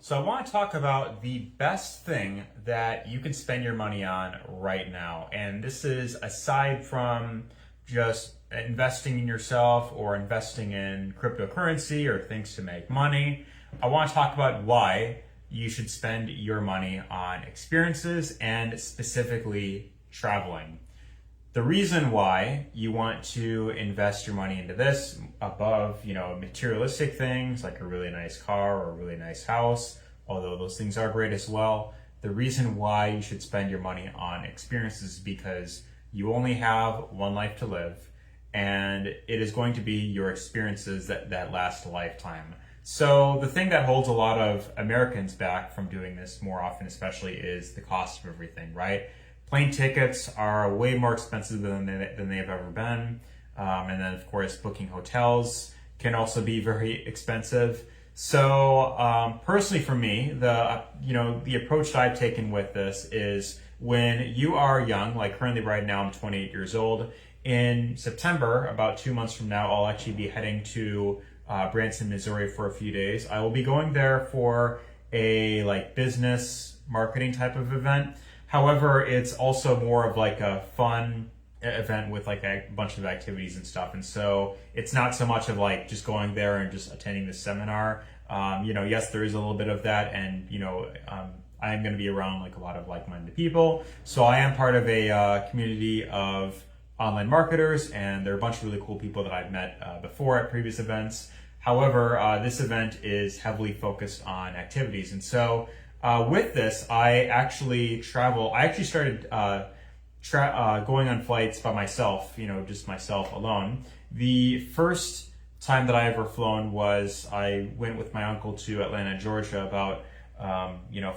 So I want to talk about the best thing that you can spend your money on right now. And this is aside from just investing in yourself or investing in cryptocurrency or things to make money. I want to talk about why you should spend your money on experiences and specifically traveling. The reason why you want to invest your money into this above, materialistic things like a really nice car or a really nice house, although those things are great as well. The reason why you should spend your money on experiences is because you only have one life to live, and it is going to be your experiences that last a lifetime. So the thing that holds a lot of Americans back from doing this more often, especially, is the cost of everything, right? Plane tickets are way more expensive than they've ever been. And then, of course, booking hotels can also be very expensive. So personally for me, the approach that I've taken with this is when you are young, like currently right now I'm 28 years old. In September, about 2 months from now, I'll actually be heading to Branson, Missouri for a few days. I will be going there for a business marketing type of event. However, it's also more of like a fun event with like a bunch of activities and stuff. And so it's not so much of like just going there and just attending the seminar. Yes, there is a little bit of that. And, I am going to be around like a lot of like-minded people. So I am part of a community of online marketers, and there are a bunch of really cool people that I've met before at previous events. However, this event is heavily focused on activities. And so with this, I actually started going on flights by myself, just myself alone. The first time that I ever flown was I went with my uncle to Atlanta, Georgia about,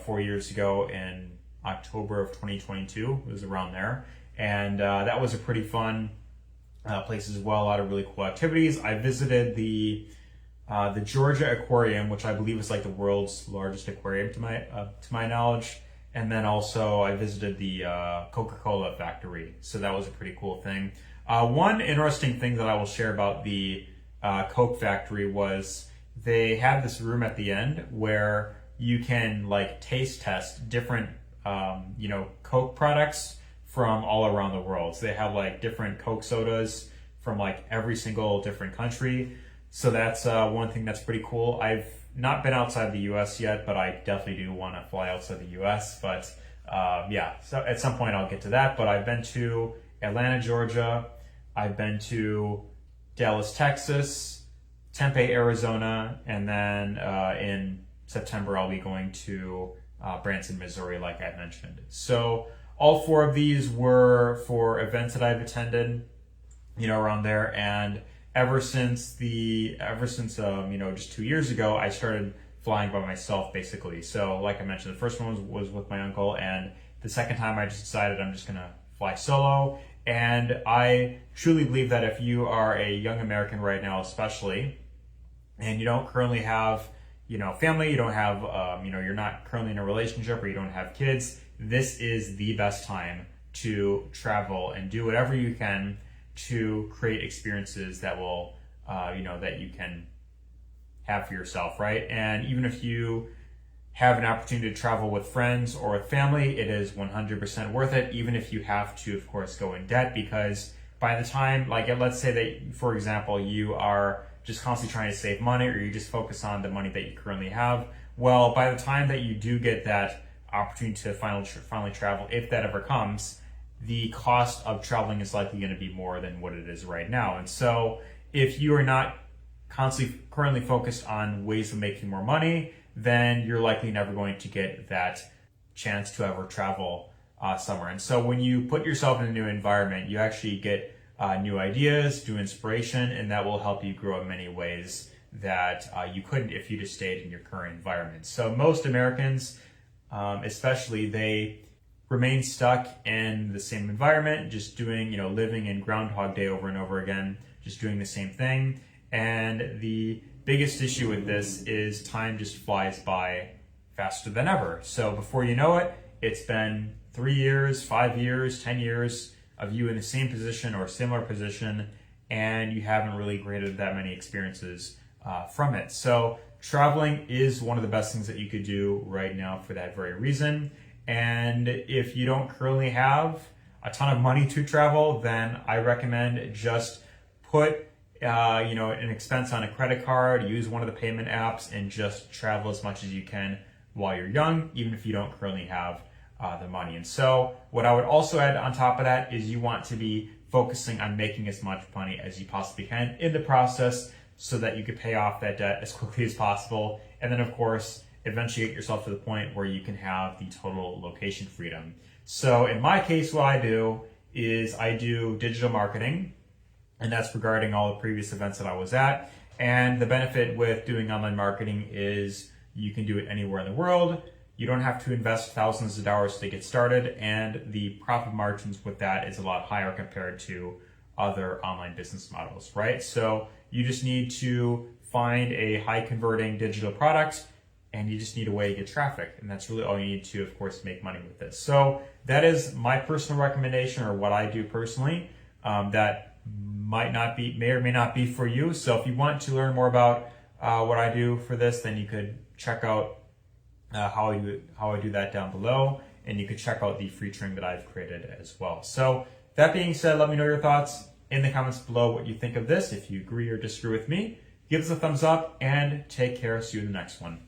4 years ago in October of 2022. It was around there. And that was a pretty fun place as well. A lot of really cool activities. I visited the Georgia Aquarium, which I believe is like the world's largest aquarium to my knowledge. And then also I visited the Coca-Cola factory. So that was a pretty cool thing. One interesting thing that I will share about the Coke factory was they have this room at the end where you can taste test different, Coke products from all around the world. So they have different Coke sodas from every single different country. So that's one thing that's pretty cool. I've not been outside the US yet, but I definitely do want to fly outside the US. But so at some point I'll get to that. But I've been to Atlanta, Georgia. I've been to Dallas, Texas, Tempe, Arizona, and then in September I'll be going to Branson, Missouri, like I mentioned. So all four of these were for events that I've attended, around there. And ever since just 2 years ago, I started flying by myself, basically. So like I mentioned, the first one was with my uncle, and the second time I just decided I'm just gonna fly solo. And I truly believe that if you are a young American right now, especially, and you don't currently have, family, you don't have, you're not currently in a relationship or you don't have kids, this is the best time to travel and do whatever you can to create experiences that will, that you can have for yourself, right? And even if you have an opportunity to travel with friends or with family, it is 100% worth it, even if you have to, of course, go in debt, because by the time, let's say that, for example, you are just constantly trying to save money, or you just focus on the money that you currently have. Well, by the time that you do get that opportunity to finally travel, if that ever comes, the cost of traveling is likely going to be more than what it is right now. And so if you are not currently focused on ways of making more money, then you're likely never going to get that chance to ever travel somewhere. And so when you put yourself in a new environment, you actually get new ideas, new inspiration, and that will help you grow in many ways that you couldn't if you just stayed in your current environment. So most Americans, especially, they remain stuck in the same environment, just doing, living in Groundhog Day over and over again, just doing the same thing. And the biggest issue with this is time just flies by faster than ever. So before you know it, it's been 3 years, 5 years, 10 years of you in the same position or similar position, and you haven't really created that many experiences from it. So traveling is one of the best things that you could do right now for that very reason. And if you don't currently have a ton of money to travel, then I recommend just put an expense on a credit card, use one of the payment apps, and just travel as much as you can while you're young, even if you don't currently have the money. And so what I would also add on top of that is you want to be focusing on making as much money as you possibly can in the process so that you could pay off that debt as quickly as possible. And then, of course, eventually get yourself to the point where you can have the total location freedom. So in my case, what I do is I do digital marketing, and that's regarding all the previous events that I was at. And the benefit with doing online marketing is you can do it anywhere in the world. You don't have to invest thousands of dollars to get started, and the profit margins with that is a lot higher compared to other online business models, right? So you just need to find a high converting digital product, and you just need a way to get traffic. And that's really all you need to, of course, make money with this. So that is my personal recommendation, or what I do personally. That may or may not be for you. So if you want to learn more about what I do for this, then you could check out how I do that down below, and you could check out the free training that I've created as well. So that being said, let me know your thoughts in the comments below, what you think of this. If you agree or disagree with me, give us a thumbs up, and take care. See you in the next one.